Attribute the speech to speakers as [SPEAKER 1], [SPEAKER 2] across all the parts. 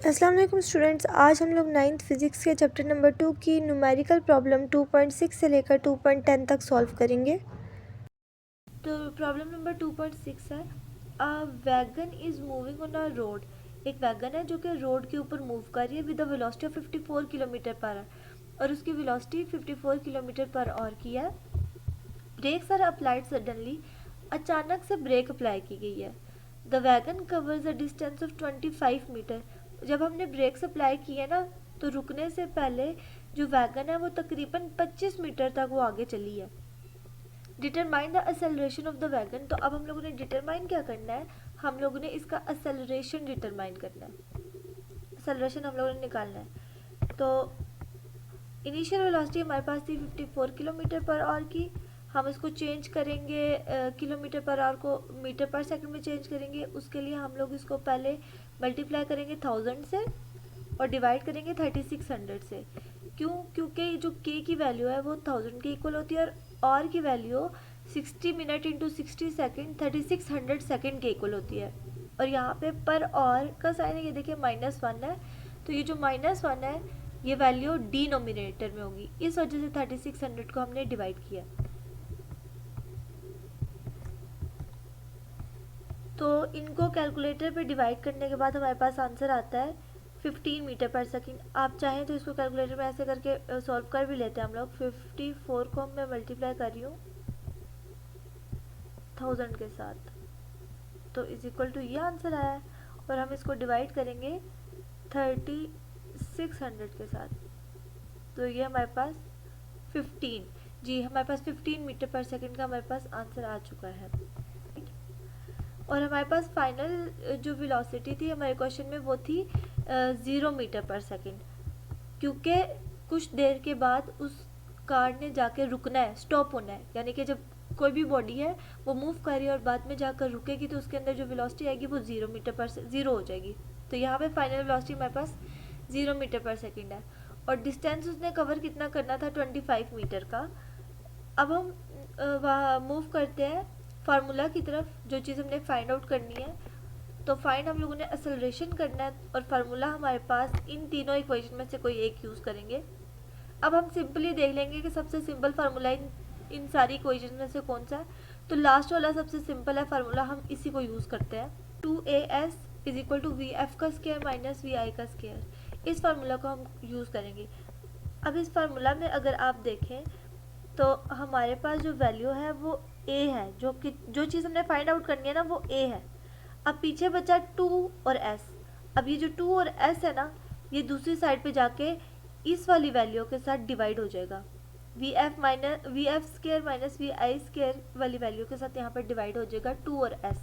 [SPEAKER 1] अस्सलाम वालेकुम स्टूडेंट्स, आज हम लोग 9th फिज़िक्स के चैप्टर नंबर 2 की न्यूमेरिकल प्रॉब्लम 2.6 से लेकर 2.10 तक सॉल्व करेंगे। तो प्रॉब्लम नंबर 2.6 है, a wagon is moving on a road. एक वैगन है जो कि रोड के ऊपर मूव कर रही है with a velocity of 54 kilometre per hour और उसकी वेलोसिटी 54 किलोमीटर पर आवर की है। ब्रेक्स आर अप्लाइड सडनली, अचानक से ब्रेक अप्लाई की गई है। The wagon covers a distance of 25 metre. जब हमने ब्रेक्स अप्लाई किए ना तो रुकने से पहले जो वैगन है वो तकरीबन 25 मीटर तक वो आगे चली है। Determine the acceleration of the wagon. तो अब हम लोगों ने डिटरमाइन क्या करना है, हम लोगों ने इसका एक्सेलरेशन डिटरमाइन करना है, एक्सेलरेशन हम लोगों ने निकालना है। तो इनिशियल वेलोसिटी हमारे पास थी 54 किलोमीटर पर आवर की, हम इसको चेंज करेंगे किलोमीटर पर आवर को मीटर पर सेकंड में चेंज करेंगे। उसके लिए हम लोग इसको पहले मल्टीप्लाई करेंगे 1000 से और डिवाइड करेंगे 3600 से। क्यों? क्योंकि जो k की वैल्यू है वो 1000 के इक्वल होती है और r की value 60 minute into 60 second 3600 second के इक्वल होती है। और यहाँ पे पर और का साइन है, ये देखिए -1 है, तो ये जो -1 है ये वैल्यू डिनोमिनेटर में होगी, इस वजह से 3600 को हमने डिवाइड किया। तो इनको कैलकुलेटर पे डिवाइड करने के बाद हमारे पास आंसर आता है 15 मीटर पर सेकंड। आप चाहें तो इसको कैलकुलेटर में ऐसे करके सॉल्व कर भी लेते हैं हम लोग। 54 को मैं मल्टीप्लाई कर रही हूँ 1000 के साथ, तो इज इक्वल टू ये आंसर आया है। और हम इसको डिवाइड करेंगे 3600 के साथ, तो ये हमारे पास 15, जी हमारे पास 15 मीटर पर सेकंड का हमारे पास आंसर आ चुका है। और हमारे पास फाइनल जो वेलोसिटी थी हमारे क्वेश्चन में वो थी 0 मीटर पर सेकंड, क्योंकि कुछ देर के बाद उस कार ने जाके रुकना है, स्टॉप होना है। यानी कि जब कोई भी बॉडी है वो मूव कर रही है और बाद में जाकर रुकेगी तो उसके अंदर जो वेलोसिटी आएगी वो 0 मीटर पर 0 हो जाएगी। तो यहाँ पे फाइनल वेलोसिटी हमारे पास 0 मीटर पर सेकंड है और डिस्टेंस उसने कवर कितना करना था 25 मीटर का। अब हम वहाँ मूव करते हैं फार्मूला की तरफ, जो चीज़ हमने फाइंड आउट करनी है। तो फाइंड हम लोगों ने एक्सेलरेशन करना है और फार्मूला हमारे पास इन तीनों इक्वेशन में से कोई एक यूज़ करेंगे। अब हम सिंपली देख लेंगे कि सबसे सिंपल फार्मूला इन सारी इक्वेशन में से कौन सा है। तो लास्ट वाला सबसे सिंपल है फार्मूला, हम इसी को यूज़ करते हैं। 2as is equal to V F का स्क्वायर माइनस वी आई का स्क्वायर, इस फार्मूला को हम यूज़ करेंगे। अब इस फार्मूला में अगर आप देखें तो हमारे पास जो वैल्यू है वो a है, जो चीज़ हमने फाइंड आउट करनी है ना वो a है। अब पीछे बचा 2 और s। अब ये जो 2 और s है ना ये दूसरी साइड पे जाके इस वाली वैल्यू के साथ डिवाइड हो जाएगा। V F square minus V I square वाली वैल्यू के साथ यहाँ पर डिवाइड हो जाएगा 2 और s,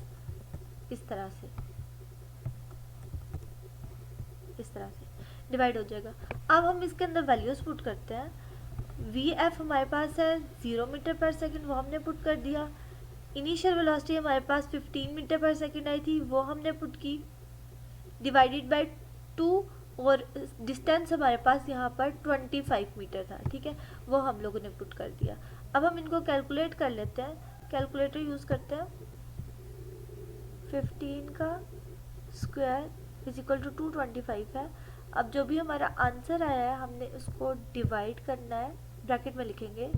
[SPEAKER 1] इस तरह से डिवाइड हो जाएगा। अब हम इसके अंदर वैल्यूज पुट करते हैं। वी एफ हमारे पास है 0 मीटर पर सेकंड, वो हमने पुट कर दिया। इनिशियल वेलोसिटी हमारे पास 15 मीटर पर सेकंड आई थी, वो हमने पुट की, डिवाइडेड बाय 2। और डिस्टेंस हमारे पास यहाँ पर 25 मीटर था, ठीक है, वो हम लोगों ने पुट कर दिया। अब हम इनको कैलकुलेट कर लेते हैं, कैलकुलेटर यूज़ करते हैं। 15 का स्क्वायर इज इक्वल टू 225 है। अब जो भी हमारा आंसर आया है हमने उसको डिवाइड करना है, ब्रैकेट में लिखेंगे।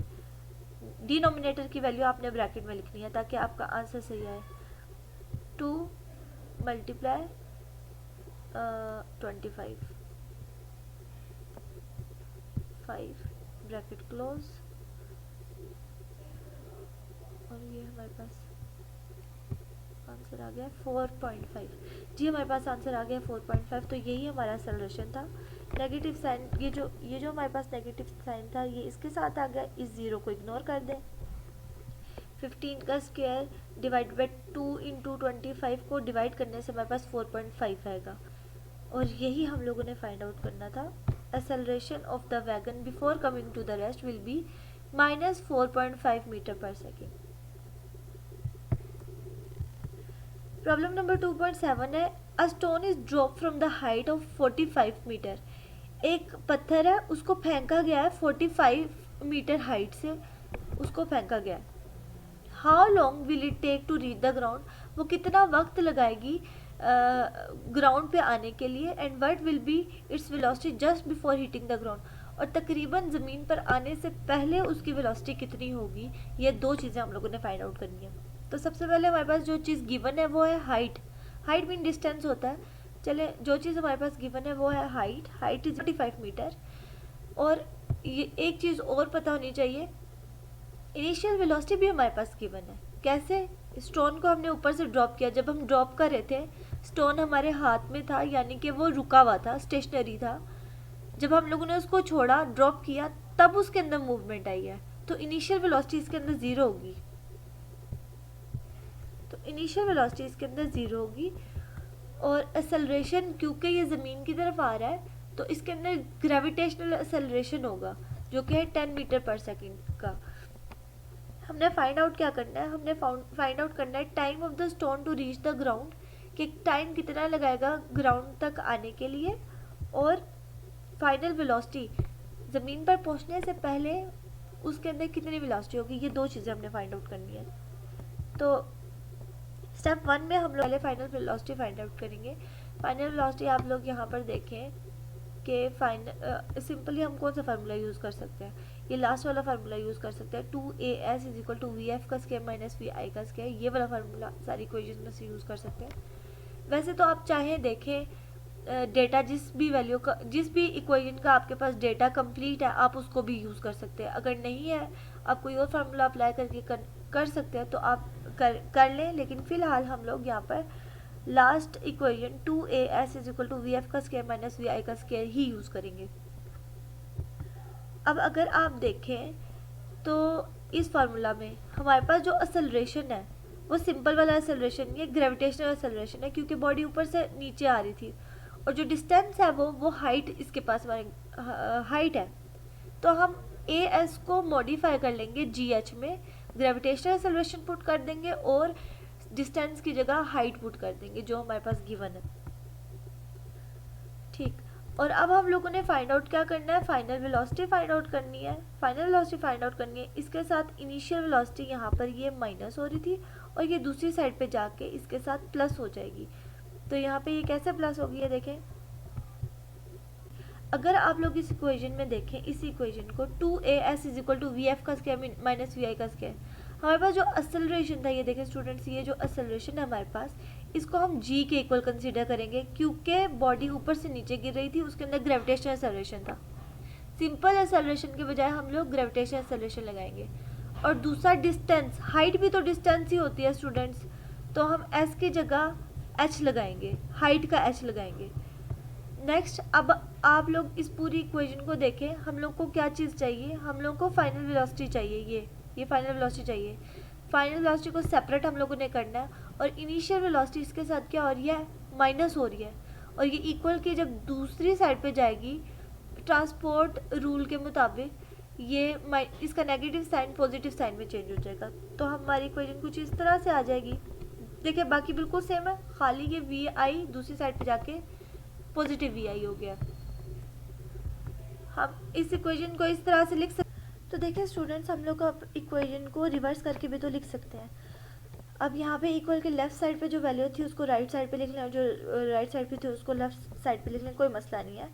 [SPEAKER 1] डिनोमिनेटर की वैल्यू आपने ब्रैकेट में लिखनी है ताकि आपका आंसर सही आए। 2 मल्टीप्लाई 25 5 ब्रैकेट क्लोज, और ये हमारे पास आंसर आ गया 4.5। जी हमारे पास आंसर आ गया 4.5। तो यही हमारा सॉल्यूशन था। नेगेटिव साइन, ये जो हमारे पास नेगेटिव साइन था ये इसके साथ आ गया, इस ज़ीरो को इग्नोर कर दें। 15 का स्क्वायर डिवाइड बाई 2 इंटू 25 को डिवाइड करने से हमारे पास 4.5 आएगा। और यही हम लोगों ने फाइंड आउट करना था। Acceleration of the wagon before coming to the rest will be -4.5 metre पर सेकेंड। प्रॉब्लम नंबर 2.7 है, a stone is drop from the height of 45 metre. एक पत्थर है उसको फेंका गया है 45 मीटर हाइट से, उसको फेंका गया है। How long will it take to reach the ground, वो कितना वक्त लगाएगी ग्राउंड पे आने के लिए, and what will be its velocity just before hitting the ground, और तकरीबन ज़मीन पर आने से पहले उसकी वेलोसिटी कितनी होगी। ये दो चीज़ें हम लोगों ने फाइंड आउट करनी है। तो सबसे पहले हमारे पास जो चीज़ गिवन है वो है हाइट। हाइट मीन डिस्टेंस होता है। चले, जो चीज़ हमारे पास गिवन है वो है हाइट। Height is 45 metre. और ये एक चीज़ और पता होनी चाहिए, इनिशियल वेलोसिटी भी हमारे पास गिवन है। कैसे? स्टोन को हमने ऊपर से ड्रॉप किया, जब हम ड्रॉप कर रहे थे स्टोन हमारे हाथ में था, यानी कि वो रुका हुआ था, स्टेशनरी था। जब हम लोगों ने उसको छोड़ा, ड्रॉप किया, तब उसके अंदर मूवमेंट आई है, तो इनिशियल वेलोसिटी इसके अंदर ज़ीरो होगी। तो इनिशियल वेलोसिटी इसके अंदर ज़ीरो होगी। और एक्सेलरेशन, क्योंकि ये ज़मीन की तरफ आ रहा है, तो इसके अंदर ग्रेविटेशनल एक्सेलरेशन होगा, जो कि है 10 मीटर पर सेकेंड का। हमने फाइंड आउट क्या करना है, हमने फाइंड आउट करना है time of the stone to reach the ground, कि टाइम कितना लगाएगा ग्राउंड तक आने के लिए, और फाइनल वेलोसिटी ज़मीन पर पहुंचने से पहले उसके अंदर कितनी वेलोसिटी होगी। ये दो चीज़ें हमने फाइंड आउट करनी है। तो स्टेप 1 में हम लोग पहले फाइनल वेलोसिटी फाइंड आउट करेंगे। फाइनल वेलोसिटी आप लोग यहाँ पर देखें कि सिंपली हम कौन सा फार्मूला यूज़ कर सकते हैं, ये लास्ट वाला फार्मूला यूज़ कर सकते हैं, 2as is equal to V F का स्क्वायर माइनस वी.आई का स्क्वायर। ये वाला फार्मूला सारी इक्वेशन में से यूज़ कर सकते हैं। वैसे तो आप चाहें देखें डेटा जिस भी इक्वेशन का आपके पास डेटा कंप्लीट है, आप उसको भी यूज़ कर सकते हैं। अगर नहीं है, आप कोई और फार्मूला अप्लाई करके कर सकते हैं, तो आप कर लें। लेकिन फ़िलहाल हम लोग यहाँ पर last equation 2as is equal to V F का स्क्वायर माइनस वी.आई का स्क्वायर ही यूज़ करेंगे। अब अगर आप देखें तो इस फार्मूला में हमारे पास जो एक्सेलरेशन है वो सिंपल वाला एक्सेलरेशन नहीं है, ग्रेविटेशनल एक्सेलरेशन है, क्योंकि बॉडी ऊपर से नीचे आ रही थी। और जो डिस्टेंस है वो हाइट, इसके पास हाइट है, तो हम as को मॉडिफाई कर लेंगे gh में, ग्रेविटेशनल एक्सेलरेशन पुट कर देंगे और डिस्टेंस की जगह हाइट पुट कर देंगे जो हमारे पास गिवन है। ठीक, और अब हम लोगों ने फाइंड आउट क्या करना है, फाइनल वेलोसिटी फाइंड आउट करनी है। फाइनल वेलोसिटी फाइंड आउट करनी है, इसके साथ इनिशियल वेलोसिटी यहाँ पर ये माइनस हो रही थी और ये दूसरी साइड पे जाके इसके साथ प्लस हो जाएगी। तो यहाँ पे ये कैसे प्लस होगी, ये देखें। अगर आप लोग इस इक्वेशन में देखें, इस इक्वेशन को 2as is equal to V F का स्क्वायर माइनस वी.आई का स्क्वायर, हमारे पास जो एक्सेलरेशन था, ये देखें स्टूडेंट्स, ये जो एक्सेलरेशन है हमारे पास, इसको हम g के इक्वल कंसीडर करेंगे, क्योंकि बॉडी ऊपर से नीचे गिर रही थी, उसके अंदर ग्रेविटेशनल एक्सेलरेशन था। सिंपल एक्सेलरेशन के बजाय हम लोग ग्रेविटेशनल एक्सेलरेशन लगाएंगे। और दूसरा डिस्टेंस, हाइट भी तो डिस्टेंस ही होती है स्टूडेंट्स, तो हम s की जगह h लगाएंगे, हाइट का h लगाएंगे। नेक्स्ट, अब आप लोग इस पूरी इक्वेशन को देखें, हम लोग को क्या चीज़ चाहिए, हम लोग को फाइनल वेलोसिटी चाहिए, ये फाइनल वेलोसिटी चाहिए। फाइनल वेलोसिटी को सेपरेट हम लोगों ने करना है, और इनिशियल वेलोसिटी इसके साथ क्या हो रही है, माइनस हो रही है, और ये इक्वल की जब दूसरी साइड पे जाएगी, ट्रांसपोर्ट रूल के मुताबिक ये इसका नेगेटिव साइन पॉजिटिव साइन में चेंज हो जाएगा। तो हमारी इक्वेशन कुछ इस तरह से आ जाएगी। देखिए बाकी बिल्कुल सेम है, खाली ये वी.आई दूसरी साइड पे जाके पॉजिटिव वी.आई हो गया। हम इस इक्वेशन को इस तरह से लिख सकते। तो देखिए स्टूडेंट्स, हम लोग अब इक्वेशन को रिवर्स करके भी तो लिख सकते हैं। अब यहाँ पे इक्वल के लेफ्ट साइड पे जो वैल्यू थी उसको राइट साइड पे लिख लें, और जो राइट साइड पे थी उसको लेफ्ट साइड पे लिख लें, कोई मसला नहीं है,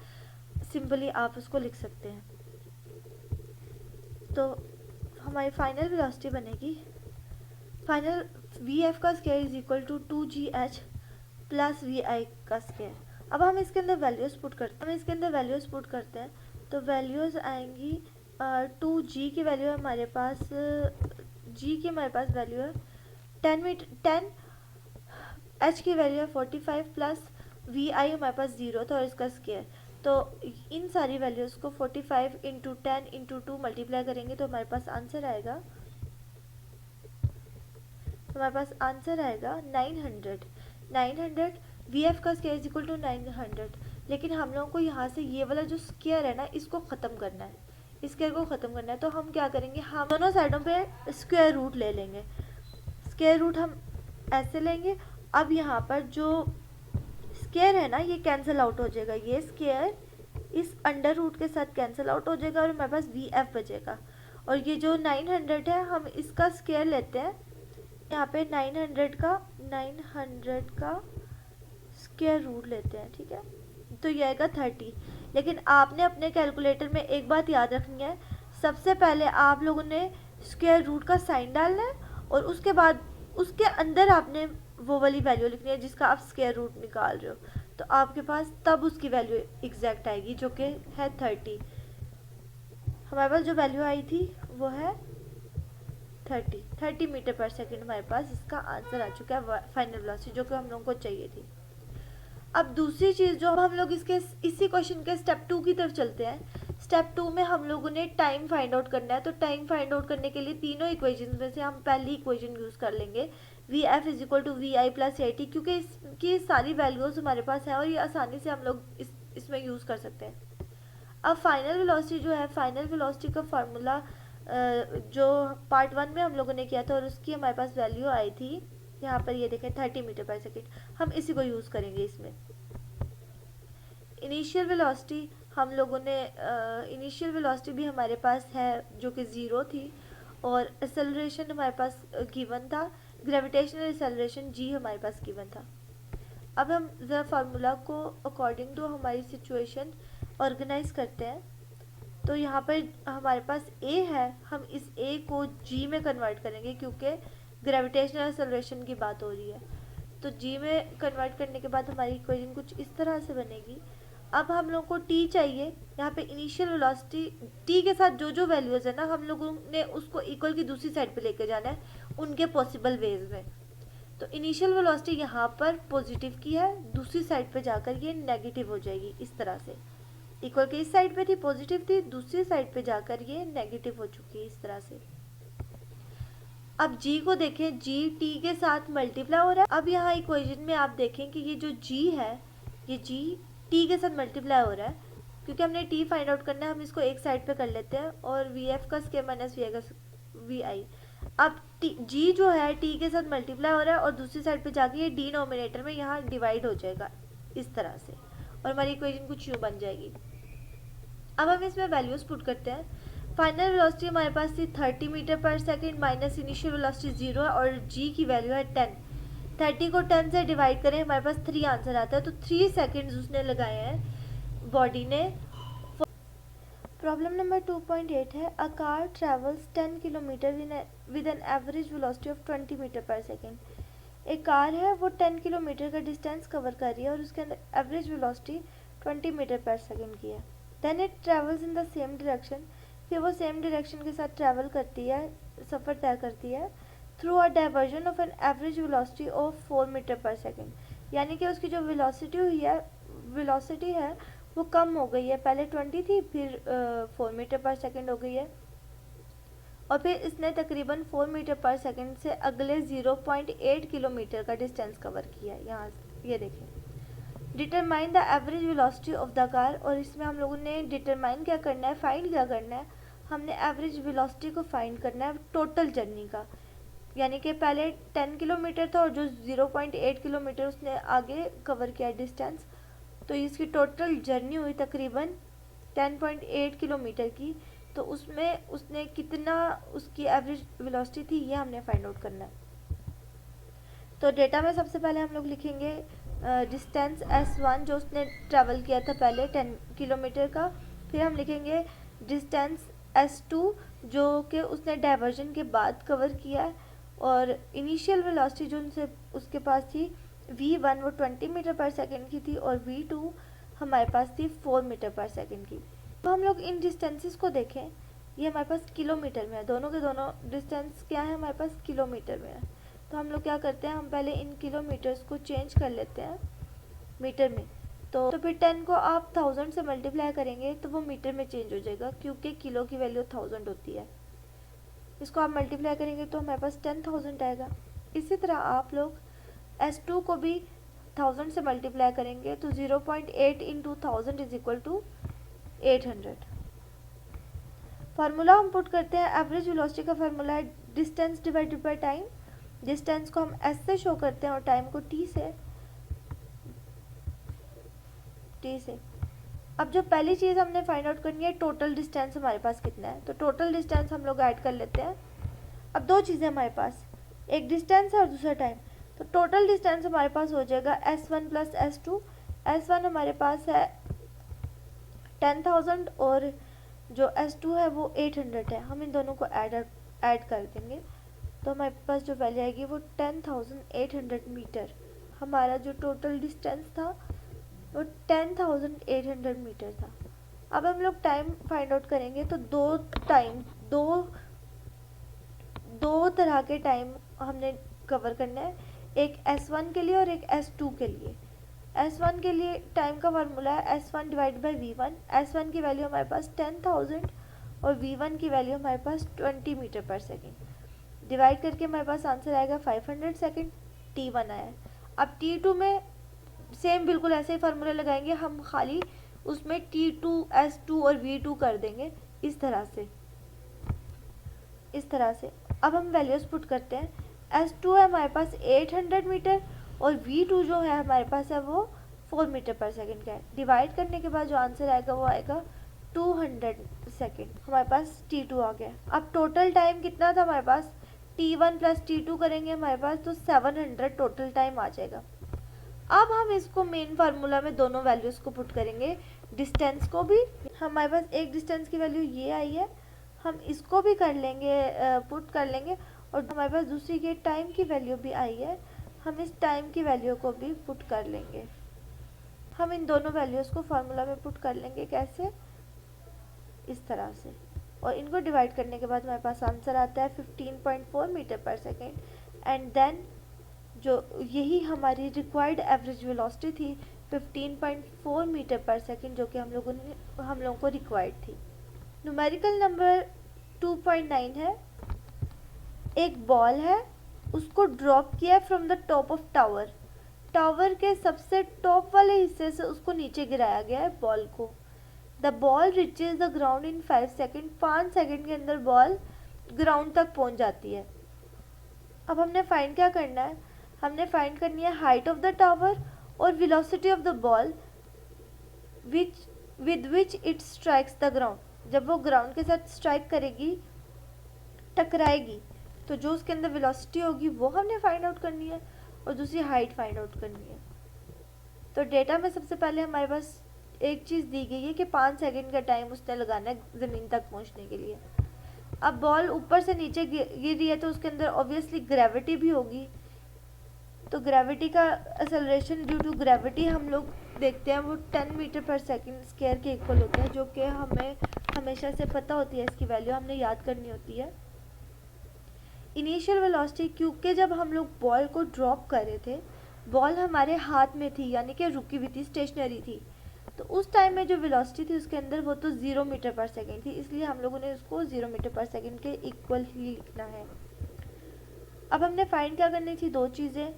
[SPEAKER 1] सिंपली आप उसको लिख सकते हैं। तो हमारी फाइनल वेलोसिटी बनेगी, फाइनल वी.एफ का square is equal to 2gh plus V I का स्क्वायर। अब हम इसके अंदर वैल्यूज़ पुट करते हैं, तो वैल्यूज़ आएंगी 2g की वैल्यू है हमारे पास, g की हमारे पास वैल्यू है 10, h की वैल्यू है 45 प्लस वी.आई हमारे पास 0 था और इसका स्क्वायर। तो इन सारी वैल्यूज़ को 45 इंटू 10 इंटू 2 मल्टीप्लाई करेंगे तो हमारे पास आंसर आएगा, 900 वी.एफ का स्क्वायर इज इक्वल टू 900। लेकिन हम लोगों को यहाँ से ये वाला जो स्क्वायर है ना, इसको ख़त्म करना है, इस स्क्वायर को ख़त्म करना है। तो हम क्या करेंगे, हम दोनों साइडों पे स्क्वायर रूट ले लेंगे, स्क्वायर रूट हम ऐसे लेंगे। अब यहाँ पर जो स्क्वायर है ना, ये कैंसिल आउट हो जाएगा, ये स्क्वायर इस अंडर रूट के साथ कैंसिल आउट हो जाएगा और हमारे पास वी.एफ बचेगा। और ये जो 900 है, हम इसका स्क्वायर लेते हैं यहाँ पे 900 का स्क्वायर रूट लेते हैं, ठीक है, तो ये आएगा 30। लेकिन आपने अपने कैलकुलेटर में एक बात याद रखनी है, सबसे पहले आप लोगों ने स्क्वायर रूट का साइन डालना है और उसके बाद उसके अंदर आपने वो वाली वैल्यू लिखनी है जिसका आप स्क्वायर रूट निकाल रहे हो, तो आपके पास तब उसकी वैल्यू एग्जैक्ट आएगी जो कि है 30। हमारे पास जो वैल्यू आई थी वो है 30 मीटर पर सेकेंड। हमारे पास इसका आंसर आ चुका है, फाइनल वेलोसिटी जो कि हम लोगों को चाहिए थी। अब दूसरी चीज़ जो हम लोग इसके इसी क्वेश्चन के स्टेप 2 की तरफ चलते हैं। स्टेप 2 में हम लोगों ने टाइम फाइंड आउट करना है, तो टाइम फाइंड आउट करने के लिए तीनों इक्वेशन में से हम पहली इक्वेशन यूज़ कर लेंगे, V F is equal to V I plus A T, क्योंकि इसकी सारी वैल्यूज हमारे पास है और ये आसानी से हम लोग इसमें यूज़ कर सकते हैं। अब फाइनल वेलोसिटी जो है, फाइनल वेलोसिटी का फार्मूला जो पार्ट 1 में हम लोगों ने किया था और उसकी हमारे पास वैल्यू आई थी यहाँ पर, ये देखें 30 मीटर पर सेकेंड, हम इसी को यूज़ करेंगे इसमें। इनिशियल वेलोसिटी हम लोगों ने इनिशियल वेलोसिटी भी हमारे पास है जो कि 0 थी, और एक्सेलरेशन हमारे पास गिवन था, ग्रेविटेशनल एक्सेलरेशन जी हमारे पास गिवन था। अब हम ज़रा फार्मूला को अकॉर्डिंग टू हमारी सिचुएशन ऑर्गेनाइज करते हैं। तो यहाँ पर हमारे पास ए है, हम इस ए को जी में कन्वर्ट करेंगे क्योंकि ग्रेविटेशनल एक्सेलरेशन की बात हो रही है। तो जी में कन्वर्ट करने के बाद हमारी इक्वेशन कुछ इस तरह से बनेगी। अब हम लोग को टी चाहिए, यहाँ पे इनिशियल वेलोसिटी टी के साथ जो जो वैल्यूज है ना, हम लोगों ने उसको इक्वल की दूसरी साइड पे लेके जाना है उनके पॉसिबल वेज में। तो इनिशियल वेलोसिटी यहाँ पर पॉजिटिव की है, दूसरी साइड पे जाकर ये नेगेटिव हो जाएगी इस तरह से। इक्वल के इस साइड पे थी पॉजिटिव थी, दूसरी साइड पे जाकर ये नेगेटिव हो चुकी है इस तरह से। अब जी को देखें, जी टी के साथ मल्टीप्लाई हो रहा है। अब यहाँ इक्वेशन में आप देखें कि ये जो जी है, ये जी टी के साथ मल्टीप्लाई हो रहा है, क्योंकि हमने टी फाइंड आउट करना है, हम इसको एक साइड पे कर लेते हैं और वी एफ का स्क्वायर माइनस वी आई का वी आई। अब जी जो है टी के साथ मल्टीप्लाई हो रहा है और दूसरी साइड पे जाके ये डिनोमिनेटर में यहाँ डिवाइड हो जाएगा इस तरह से, और हमारी इक्वेशन कुछ यूँ बन जाएगी। अब हम इसमें वैल्यूज पुट करते हैं। फाइनल वेलोसिटी हमारे पास थी 30 मीटर पर सेकेंड माइनस इनिशियल वेलोसिटी 0 है और जी की वैल्यू है 10। 30 को 10 से डिवाइड करें, हमारे पास 3 आंसर आता है, तो 3 सेकेंड्स उसने लगाए हैं बॉडी ने। प्रॉब्लम नंबर 2.8 है, a car travels 10 kilometre with an average velocity of 20 metre पर सेकेंड। एक कार है, वो 10 किलोमीटर का डिस्टेंस कवर कर रही है और उसके अंदर एवरेज वेलोसिटी 20 मीटर पर सेकेंड की है। Then it travels in the same direction, फिर वो सेम डायरेक्शन के साथ ट्रैवल करती है, सफ़र तय करती है through a diversion of an average velocity of 4 metre पर सेकेंड। यानी कि उसकी जो वेलोसिटी है वो कम हो गई है, पहले 20 थी फिर 4 मीटर पर सेकेंड हो गई है, और फिर इसने तकरीबन 4 मीटर पर सेकेंड से अगले 0.8 किलोमीटर का डिस्टेंस कवर किया है। यहाँ ये देखें, determine the average velocity of the car, और इसमें हम लोगों ने डिटरमाइन क्या करना है, फाइंड क्या करना है, हमने एवरेज वेलोसिटी को फाइंड करना है टोटल जर्नी का। यानी कि पहले 10 किलोमीटर था और जो 0.8 किलोमीटर उसने आगे कवर किया डिस्टेंस, तो इसकी टोटल जर्नी हुई तकरीबन 10.8 किलोमीटर की। तो उसमें उसने कितना उसकी एवरेज वेलोसिटी थी ये हमने फाइंड आउट करना है। तो डेटा में सबसे पहले हम लोग लिखेंगे डिस्टेंस S1 जो उसने ट्रैवल किया था पहले 10 किलोमीटर का, फिर हम लिखेंगे डिस्टेंस S2 जो कि उसने डाइवर्जन के बाद कवर किया है, और इनिशियल वेलोसिटी जो उनसे उसके पास थी V1 वो 20 मीटर पर सेकेंड की थी और V2 हमारे पास थी 4 मीटर पर सेकेंड की। तो हम लोग इन डिस्टेंसेस को देखें, ये हमारे पास किलोमीटर में है, दोनों के दोनों डिस्टेंस क्या है हमारे पास किलोमीटर में है। तो हम लोग क्या करते हैं, हम पहले इन किलोमीटर्स को चेंज कर लेते हैं मीटर में। तो फिर 10 को आप 1000 से मल्टीप्लाई करेंगे तो वो मीटर में चेंज हो जाएगा, क्योंकि किलो की वैल्यू 1000 होती है। इसको आप मल्टीप्लाई करेंगे तो हमारे पास 10,000 आएगा। इसी तरह आप लोग S2 को भी 1000 से मल्टीप्लाई करेंगे तो 0.8 इंटू 1000 इज इक्वल टू 800। फार्मूला हम पुट करते हैं, एवरेज वेलोसिटी का फार्मूला है distance divided by time. Distance को हम S से शो करते हैं और टाइम को T से। अब जो पहली चीज़ हमने फाइंड आउट करनी है, टोटल डिस्टेंस हमारे पास कितना है, तो टोटल डिस्टेंस हम लोग ऐड कर लेते हैं। अब दो चीज़ें हमारे पास, एक डिस्टेंस है और दूसरा टाइम। तो टोटल डिस्टेंस हमारे पास हो जाएगा S1 प्लस S2। S1 हमारे पास है 10,000 और जो S2 है वो 800 है। हम इन दोनों को ऐड कर देंगे तो हमारे पास जो वैल्यू आएगी वो 10,800 मीटर। हमारा जो टोटल डिस्टेंस था वो 10,800 मीटर था। अब हम लोग टाइम फाइंड आउट करेंगे तो दो तरह के टाइम हमने कवर करना है, एक S1 के लिए और एक S2 के लिए। S1 के लिए टाइम का फार्मूला है S1 divide by V1। S1 की वैल्यू हमारे पास 10,000 और V1 की वैल्यू हमारे पास 20 मीटर पर सेकेंड। डिवाइड करके हमारे पास आंसर आएगा 500 सेकेंड। T1 आया है। अब T2 में सेम बिल्कुल ऐसे ही फार्मूला लगाएंगे, हम खाली उसमें T2 S2 और V2 कर देंगे इस तरह से। अब हम वैल्यूज पुट करते हैं। S2 है हमारे पास 800 मीटर और V2 जो है हमारे पास है वो 4 मीटर पर सेकेंड का है। डिवाइड करने के बाद जो आंसर आएगा वो आएगा 200 सेकेंड। हमारे पास T2 आ गया। अब टोटल टाइम कितना था हमारे पास, T1 प्लस T2 करेंगे हमारे पास तो 700 टोटल टाइम आ जाएगा। अब हम इसको मेन फार्मूला में दोनों वैल्यूज को पुट करेंगे, डिस्टेंस को भी। हमारे पास एक डिस्टेंस की वैल्यू ये आई है, हम इसको भी कर लेंगे, पुट कर लेंगे। और हमारे पास दूसरी के टाइम की वैल्यू भी आई है, हम इस टाइम की वैल्यू को भी पुट कर लेंगे। हम इन दोनों वैल्यूज़ को फार्मूला में पुट कर लेंगे, कैसे, इस तरह से। और इनको डिवाइड करने के बाद हमारे पास आंसर आता है 15.4 मीटर पर सेकेंड। एंड देन जो यही हमारी रिक्वायर्ड एवरेज वेलोसिटी थी 15.4 मीटर पर सेकेंड, जो कि हम लोगों को रिक्वायर्ड थी। न्यूमेरिकल नंबर 2.9 है। एक बॉल है, उसको ड्रॉप किया from the top of tower. Tower के सबसे टॉप वाले हिस्से से उसको नीचे गिराया गया है बॉल को। The ball reaches the ground in 5 second. 5 second के अंदर बॉल ग्राउंड तक पहुंच जाती है। अब हमने फाइंड क्या करना है, हमने फाइंड करनी है हाइट ऑफ द टावर और velocity of the ball with which it strikes the ground. जब वो ग्राउंड के साथ स्ट्राइक करेगी, टकराएगी, तो जो उसके अंदर वेलोसिटी होगी वो हमने फाइंड आउट करनी है और दूसरी हाइट फाइंड आउट करनी है। तो डेटा में सबसे पहले हमारे पास एक चीज़ दी गई है कि 5 सेकेंड का टाइम उसने लगाना है ज़मीन तक पहुंचने के लिए। अब बॉल ऊपर से नीचे गिर रही है तो उसके अंदर ऑब्वियसली ग्रेविटी भी होगी। तो ग्रेविटी का एक्सेलरेशन ड्यू टू ग्रेविटी हम लोग देखते हैं वो 10 मीटर पर सेकेंड स्क्वायर के इक्वल होता है, जो कि हमें हमेशा से पता होती है, इसकी वैल्यू हमने याद करनी होती है। इनिशियल वेलोसिटी, क्योंकि जब हम लोग बॉल को ड्रॉप कर रहे थे, बॉल हमारे हाथ में थी, यानी कि रुकी हुई थी, स्टेशनरी थी, तो उस टाइम में जो वेलोसिटी थी उसके अंदर वो तो 0 मीटर पर सेकेंड थी, इसलिए हम लोगों ने उसको 0 मीटर पर सेकेंड के इक्वल ही लिखना है। अब हमने फाइंड क्या करनी थी, दो चीज़ें,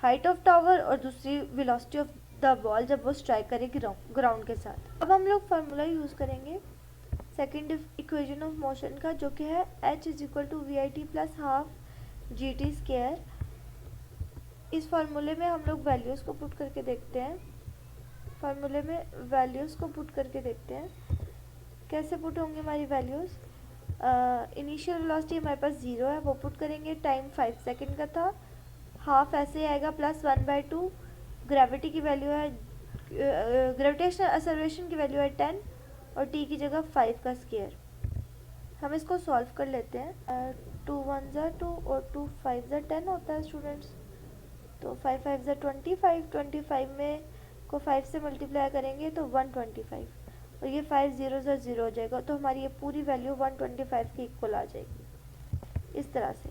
[SPEAKER 1] हाइट ऑफ टावर और दूसरी वेलोसिटी ऑफ द बॉल जब वो स्ट्राइक करेगी ग्राउंड के साथ। अब हम लोग फार्मूला यूज़ करेंगे सेकेंड इक्वेशन ऑफ मोशन का, जो कि है h is equal to V I T plus half G T square. इस फार्मूले में हम लोग वैल्यूज़ को पुट करके देखते हैं। फार्मूले में वैल्यूज़ को पुट करके देखते हैं कैसे पुट होंगे हमारी वैल्यूज़। इनिशियल वेलोसिटी हमारे पास 0 है, वो पुट करेंगे। टाइम 5 सेकेंड का था, हाफ ऐसे आएगा प्लस 1/2। ग्रेविटी की वैल्यू है, ग्रेविटेशनल एक्सेलरेशन की वैल्यू है 10 और t की जगह 5 का स्क्वायर। हम इसको सॉल्व कर लेते हैं। 2 1 ज़ा 2 और 2 5 ज़ा 10 होता है स्टूडेंट्स। तो 5 5 ज़ा 25, 25 में को 5 से मल्टीप्लाई करेंगे तो 125 और ये 5 0 ज़ा 0 हो जाएगा, तो हमारी ये पूरी वैल्यू 125 के इक्वल आ जाएगी इस तरह से।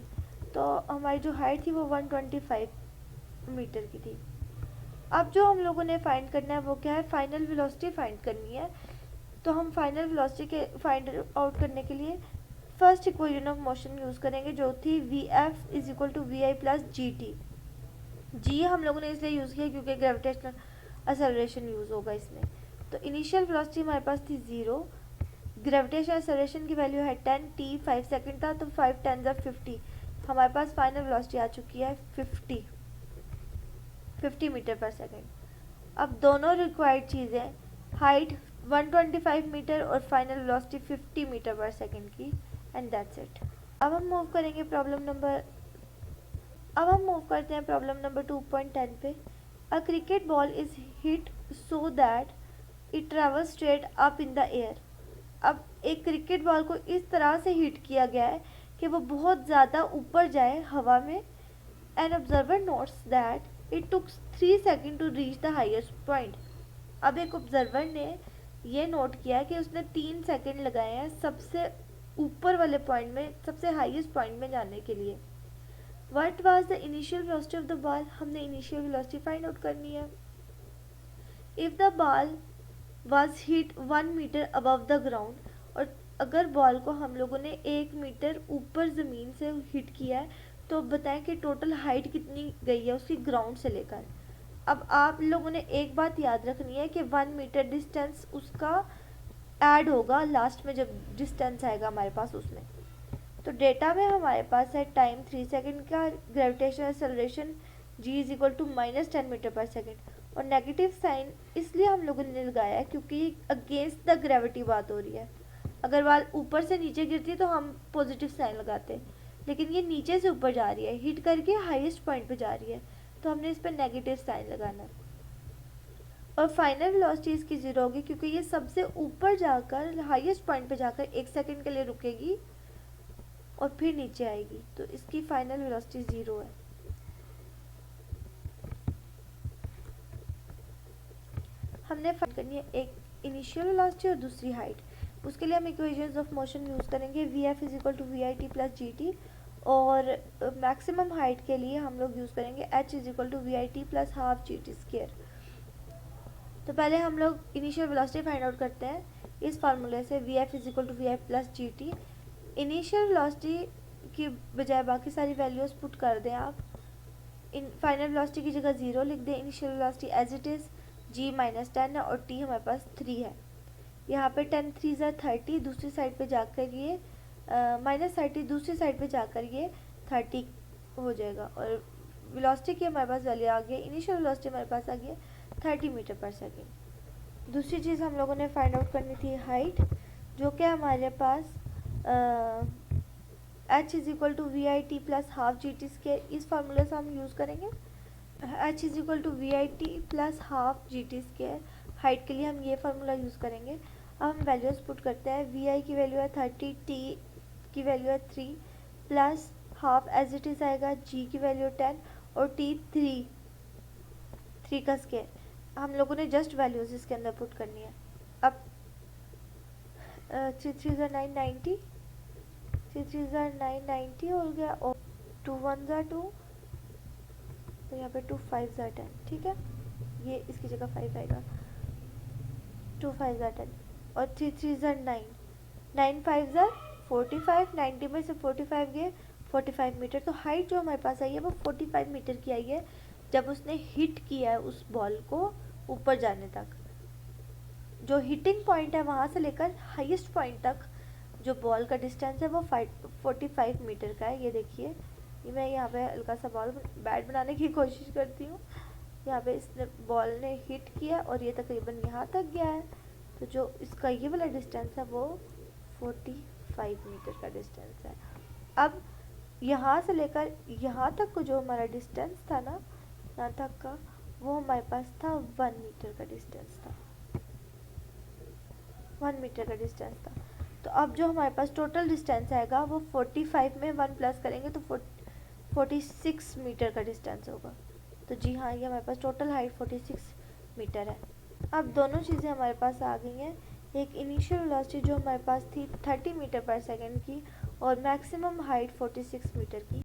[SPEAKER 1] तो हमारी जो हाइट थी वो 125 मीटर की थी। अब जो हम लोगों ने फाइंड करना है वो क्या है, फाइनल वेलोसिटी फाइंड करनी है। तो हम फाइनल वेलोसिटी के फाइंड आउट करने के लिए first equation of motion use करेंगे, जो थी V F is equal to V I plus G T. जी हम लोगों ने इसलिए यूज़ किया क्योंकि ग्रेविटेशनल एक्सेलरेशन यूज़ होगा इसमें। तो इनिशियल वेलोसिटी हमारे पास थी 0, ग्रेविटेशनल एक्सेलरेशन की वैल्यू है 10, t 5 सेकेंड था तो 5 10 ज़ा 50। हमारे पास फाइनल वेलोसिटी आ चुकी है 50 मीटर पर सेकेंड। अब दोनों रिक्वायर्ड चीज़ें, हाइट 125 मीटर और फाइनल वेलोसिटी 50 मीटर पर सेकेंड की, एंड दैट्स इट। अब हम मूव करेंगे प्रॉब्लम नंबर अब हम मूव करते हैं प्रॉब्लम नंबर 2.10 पे। A cricket ball is hit so that it travels straight up in the air. अब एक क्रिकेट बॉल को इस तरह से हिट किया गया है कि वो बहुत ज़्यादा ऊपर जाए हवा में। An observer notes that it took 3 second to reach the highest point. अब एक ऑब्जर्वर ने ये नोट किया कि उसने 3 सेकेंड लगाए हैं सबसे ऊपर वाले पॉइंट में, सबसे हाईएस्ट पॉइंट में जाने के लिए। What was the initial velocity of the ball, हमने इनिशियल वेलोसिटी फाइंड आउट करनी है। If the ball was hit 1 metre above the ground, और अगर बॉल को हम लोगों ने 1 मीटर ऊपर ज़मीन से हिट किया है तो बताएं कि टोटल हाइट कितनी गई है उसकी ग्राउंड से लेकर। अब आप लोगों ने एक बात याद रखनी है कि 1 मीटर डिस्टेंस उसका ऐड होगा लास्ट में जब डिस्टेंस आएगा हमारे पास उसमें। तो डेटा में हमारे पास है टाइम 3 सेकेंड का, gravitational acceleration g is equal to -10 metre पर सेकेंड। और नेगेटिव साइन इसलिए हम लोगों ने लगाया है क्योंकि अगेंस्ट द ग्रेविटी बात हो रही है। अगर बाल ऊपर से नीचे गिरती है तो हम पॉजिटिव साइन लगाते हैं, लेकिन ये नीचे से ऊपर जा रही है, हिट करके हाईएस्ट पॉइंट पे जा रही है, तो हमने इस पर नेगेटिव साइन लगाना है। और फाइनल वेलोसिटी इसकी ज़ीरो होगी क्योंकि ये सबसे ऊपर जाकर हाईएस्ट पॉइंट पे जाकर 1 सेकेंड के लिए रुकेगी और फिर नीचे आएगी, तो इसकी फाइनल वेलोसिटी 0 है। हमने फाइंड करनी है एक इनिशियल वेलोसिटी और दूसरी हाइट। उसके लिए हम इक्वेशंस ऑफ मोशन यूज़ करेंगे Vf is equal to VIT plus GT, और मैक्सिमम हाइट के लिए हम लोग यूज़ करेंगे H is equal to VIT plus half GT square. तो पहले हम लोग इनिशियल वेलोसिटी फाइंड आउट करते हैं इस फार्मूले से, Vf is equal to Vi plus GT। Initial velocity की बजाय बाकी सारी वैल्यूज पुट कर दें आप। इन फाइनल वेलोसिटी की जगह 0 लिख दें, initial velocity as it is g -10 है और t हमारे पास 3 है। यहाँ पे 10 3 ज़ा 30, दूसरी साइड पे जाकर ये -30, दूसरी साइड पे जाकर ये 30 हो जाएगा। और वेलोसिटी की हमारे पास वैल्यू आ गई, इनिशियल वेलोसिटी हमारे पास आ गई 30 मीटर पर सेकेंड। दूसरी चीज़ हम लोगों ने फाइंड आउट करनी थी हाइट, जो कि हमारे पास h is equal to VIT plus half GT square, इस फार्मूले से हम यूज़ करेंगे। h is equal to VIT plus half GT square, height के लिए हम ये फार्मूला यूज़ करेंगे। अब हम वैल्यूज पुट करते हैं। VI की वैल्यू है 30, T की वैल्यू है 3 plus half as it is आएगा, G की वैल्यू 10 और T 3 का स्क्वायर। हम लोगों ने जस्ट वैल्यूज इसके अंदर पुट करनी है। अब 3 3 ज़ा 9 90, 3 3 ज़ा 9 90 हो गया, और 2 1 ज़ा 2, तो यहाँ पे 2 5 ज़ा 10, ठीक है, ये इसकी जगह 5 आएगा, 2 5 ज़ा 10 और 3 3 ज़ा 9, 9 5 ज़ा 45, 90 में से 45 गए 45 मीटर। तो हाइट जो हमारे पास आई है वो 45 मीटर की आई है जब उसने हिट किया है उस बॉल को ऊपर जाने तक। जो हिटिंग पॉइंट है वहाँ से लेकर हाईएस्ट पॉइंट तक जो बॉल का डिस्टेंस है वो 45 मीटर का है। ये देखिए, ये मैं यहाँ पे हल्का सा बॉल बैट बनाने की कोशिश करती हूँ। यहाँ पे इसने बॉल ने हिट किया और ये तकरीबन यहाँ तक गया है, तो जो इसका ये वाला डिस्टेंस है वो 45 मीटर का डिस्टेंस है। अब यहाँ से लेकर यहाँ तक को जो हमारा डिस्टेंस था ना, यहाँ तक का, वो हमारे पास था 1 मीटर का डिस्टेंस था, 1 मीटर का डिस्टेंस था। तो अब जो हमारे पास टोटल डिस्टेंस आएगा वो 45 में 1 प्लस करेंगे तो 46 मीटर का डिस्टेंस होगा। तो जी हाँ, ये हमारे पास टोटल हाइट 46 मीटर है। अब दोनों चीज़ें हमारे पास आ गई हैं, एक इनिशियल वेलोसिटी जो हमारे पास थी 30 मीटर पर सेकेंड की, और मैक्सिमम हाइट 46 मीटर की।